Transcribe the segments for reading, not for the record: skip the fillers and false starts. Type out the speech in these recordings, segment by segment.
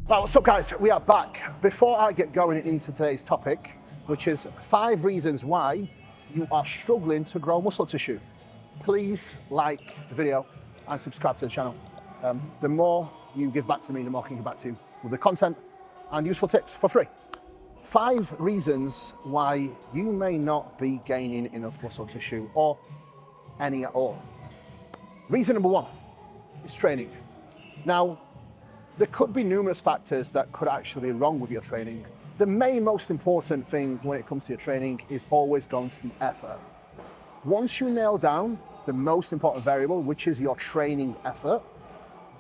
Right, what's up guys? We are back. Before I get going into today's topic, which is 5 reasons why you are struggling to grow muscle tissue, please like the video and subscribe to the channel. The more you give back to me, the more I can give back to you with the content and useful tips for free. 5 reasons why you may not be gaining enough muscle tissue or any at all. Reason number 1 is training. Now, there could be numerous factors that could actually be wrong with your training. The main most important thing when it comes to your training is always going to be effort. Once you nail down the most important variable, which is your training effort,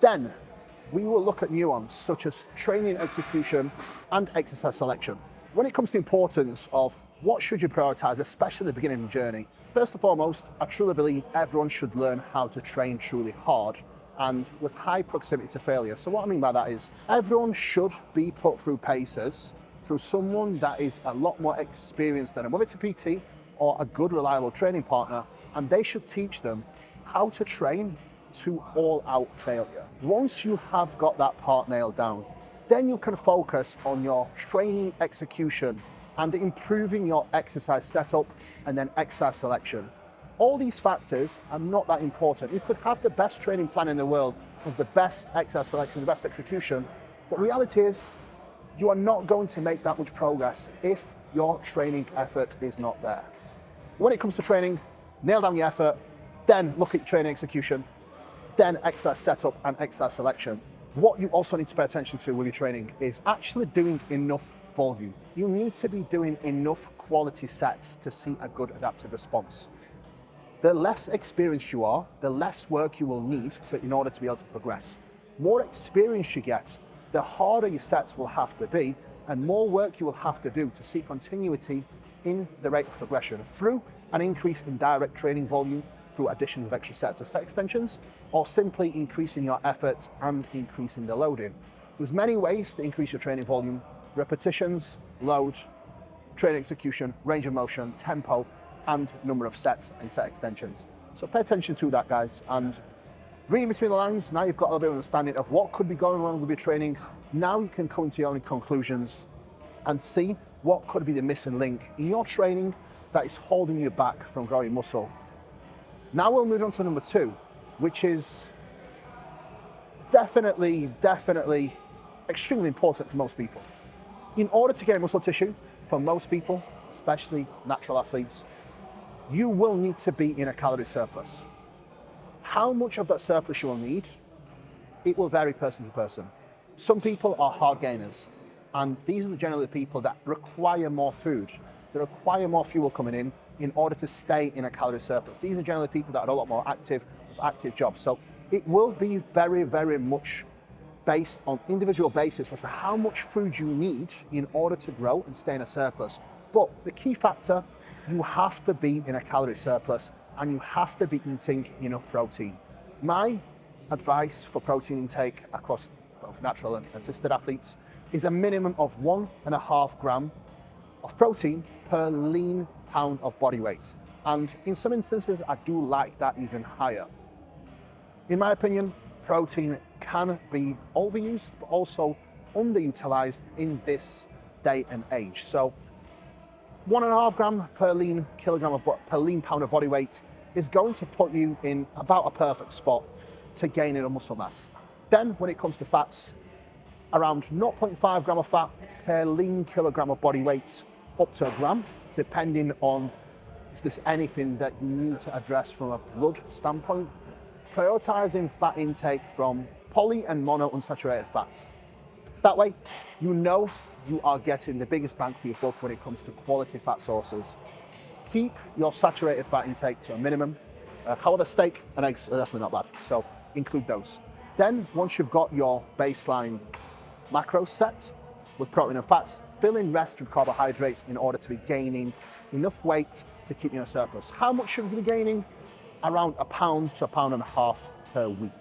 then we will look at nuance such as training execution and exercise selection. When it comes to the importance of what should you prioritize, especially at the beginning of the journey, first and foremost, I truly believe everyone should learn how to train truly hard and with high proximity to failure. So what I mean by that is everyone should be put through paces through someone that is a lot more experienced than them, whether it's a PT or a good reliable training partner, and they should teach them how to train to all out failure. Once you have got that part nailed down, then you can focus on your training execution and improving your exercise setup and then exercise selection. All these factors are not that important. You could have the best training plan in the world with the best exercise selection, the best execution, but reality is you are not going to make that much progress if your training effort is not there. When it comes to training, nail down your effort, then look at training execution, then exercise setup and exercise selection. What you also need to pay attention to with your training is actually doing enough volume. You need to be doing enough quality sets to see a good adaptive response. The less experienced you are, the less work you will need in order to be able to progress. More experience you get, the harder your sets will have to be and more work you will have to do to see continuity in the rate of progression through an increase in direct training volume, through addition of extra sets of set extensions, or simply increasing your efforts and increasing the loading. There's many ways to increase your training volume: repetitions, load, training execution, range of motion, tempo, and number of sets and set extensions. So pay attention to that, guys, and reading between the lines, now you've got a little bit of understanding of what could be going wrong with your training. Now you can come to your own conclusions and see what could be the missing link in your training that is holding you back from growing muscle. Now we'll move on to number 2, which is definitely extremely important to most people. In order to gain muscle tissue, for most people, especially natural athletes, you will need to be in a calorie surplus. How much of that surplus you will need, it will vary person to person. Some people are hard gainers, and these are generally the people that require more food, that require more fuel coming in order to stay in a calorie surplus. These are generally people that are a lot more active, with active jobs. So it will be very much based on individual basis as to how much food you need in order to grow and stay in a surplus. But the key factor, you have to be in a calorie surplus and you have to be eating enough protein. My advice for protein intake across both natural and assisted athletes is a minimum of 1.5 gram of protein per lean pound of body weight. And in some instances, I do like that even higher. In my opinion, protein can be overused, but also underutilized in this day and age. So 1.5 gram per lean pound of body weight is going to put you in about a perfect spot to gain in a muscle mass. Then when it comes to fats, around 0.5 gram of fat per lean kilogram of body weight, up to a gram, depending on if there's anything that you need to address from a blood standpoint. Prioritizing fat intake from poly and mono unsaturated fats. That way, you know you are getting the biggest bang for your buck when it comes to quality fat sources. Keep your saturated fat intake to a minimum. However, steak and eggs are definitely not bad, so include those. Then, once you've got your baseline macros set with protein and fats, fill in rest with carbohydrates in order to be gaining enough weight to keep you in a surplus. How much should you be gaining? Around 1 pound to 1.5 pounds per week.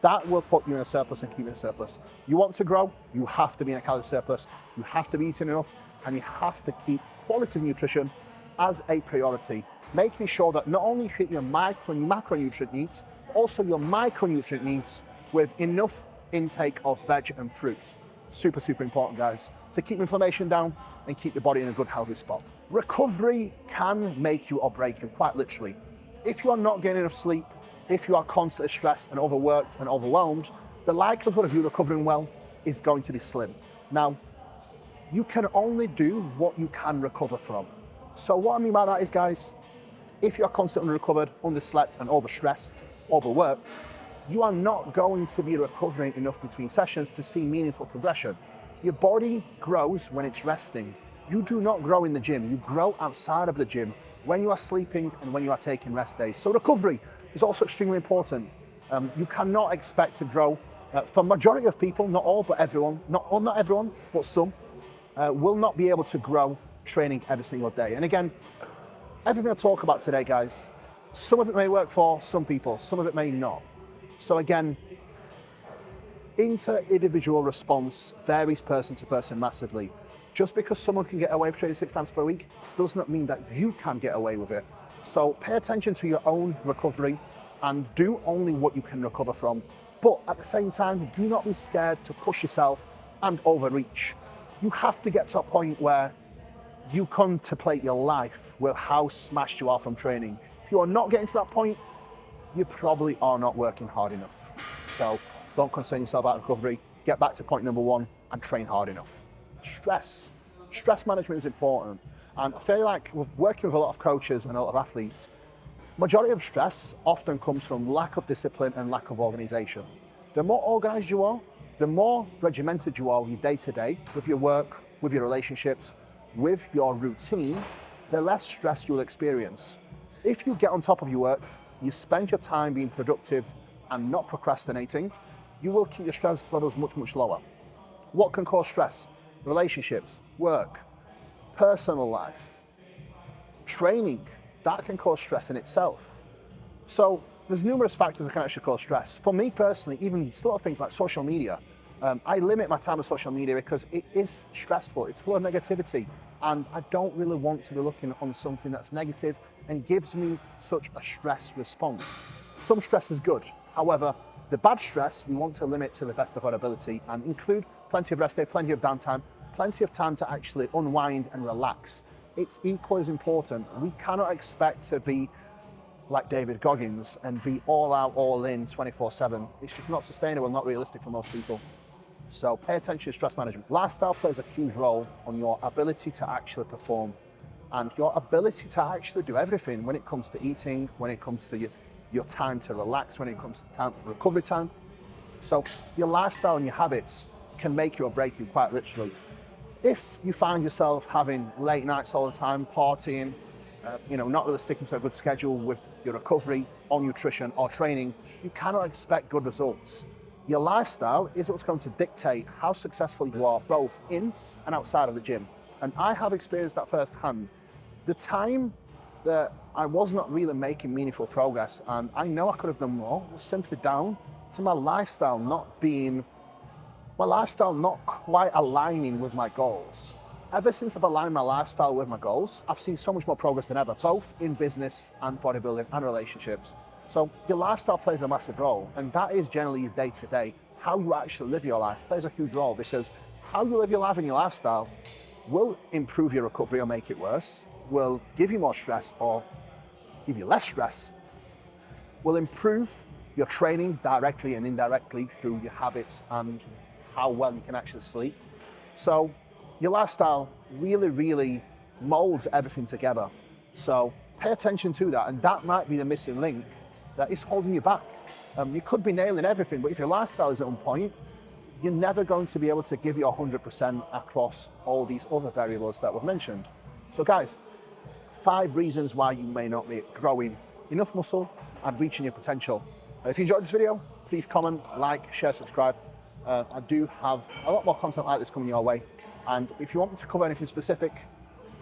That will put you in a surplus and keep you in a surplus. You want to grow, you have to be in a calorie surplus, you have to be eating enough, and you have to keep quality nutrition as a priority, making sure that not only you hit your micro and macronutrient needs, but also your micronutrient needs with enough intake of veg and fruits. Super, super important, guys, to keep inflammation down and keep your body in a good, healthy spot. Recovery can make you or break you, quite literally. If you are not getting enough sleep, if you are constantly stressed and overworked and overwhelmed, the likelihood of you recovering well is going to be slim. Now, you can only do what you can recover from. So what I mean by that is, guys, if you're constantly underrecovered, underslept and overstressed, overworked, you are not going to be recovering enough between sessions to see meaningful progression. Your body grows when it's resting. You do not grow in the gym, you grow outside of the gym when you are sleeping and when you are taking rest days. So recovery is also extremely important. You cannot expect to grow. For majority of people, not all, but everyone, not everyone, but some, will not be able to grow training every single day. And again, everything I talk about today, guys, some of it may work for some people, some of it may not. So again, inter-individual response varies person to person massively. Just because someone can get away with training 6 times per week does not mean that you can get away with it. So pay attention to your own recovery and do only what you can recover from. But at the same time, do not be scared to push yourself and overreach. You have to get to a point where you contemplate your life with how smashed you are from training. If you are not getting to that point, you probably are not working hard enough. So don't concern yourself about recovery. Get back to point number 1 and train hard enough. Stress. Stress management is important. And I feel like with working with a lot of coaches and a lot of athletes, majority of stress often comes from lack of discipline and lack of organization. The more organized you are, the more regimented you are with your day-to-day, with your work, with your relationships, with your routine, the less stress you'll experience. If you get on top of your work, you spend your time being productive and not procrastinating, you will keep your stress levels much, much lower. What can cause stress? Relationships, work, personal life, training, that can cause stress in itself. So there's numerous factors that can actually cause stress. For me personally, even little things like social media, I limit my time on social media because it is stressful, it's full of negativity, and I don't really want to be looking on something that's negative and gives me such a stress response. Some stress is good. However, the bad stress we want to limit to the best of our ability and include plenty of rest day, plenty of downtime, plenty of time to actually unwind and relax. It's equally as important. We cannot expect to be like David Goggins and be all out, all in 24/7. It's just not sustainable, not realistic for most people. So pay attention to stress management. Lifestyle plays a huge role on your ability to actually perform and your ability to actually do everything when it comes to eating, when it comes to your time to relax, when it comes to time, recovery time. So your lifestyle and your habits can make you or break you, quite literally. If you find yourself having late nights all the time, partying, not really sticking to a good schedule with your recovery or nutrition or training, you cannot expect good results. Your lifestyle is what's going to dictate how successful you are both in and outside of the gym. And I have experienced that firsthand. The time that I was not really making meaningful progress, and I know I could have done more, was simply down to my lifestyle not quite aligning with my goals. Ever since I've aligned my lifestyle with my goals, I've seen so much more progress than ever, both in business and bodybuilding and relationships. So your lifestyle plays a massive role, and that is generally your day-to-day. How you actually live your life plays a huge role, because how you live your life and your lifestyle will improve your recovery or make it worse, will give you more stress or give you less stress, will improve your training directly and indirectly through your habits and how well you can actually sleep. So your lifestyle really, really molds everything together. So pay attention to that, and that might be the missing link that is holding you back. You could be nailing everything, but if your lifestyle is on point, you're never going to be able to give you 100% across all these other variables that we've mentioned. So guys, 5 reasons why you may not be growing enough muscle and reaching your potential. If you enjoyed this video, please comment, like, share, subscribe. I do have a lot more content like this coming your way. And if you want me to cover anything specific,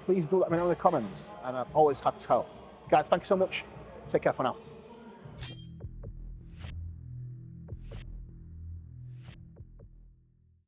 please do let me know in the comments, and I'm always happy to help. Guys, thank you so much. Take care for now.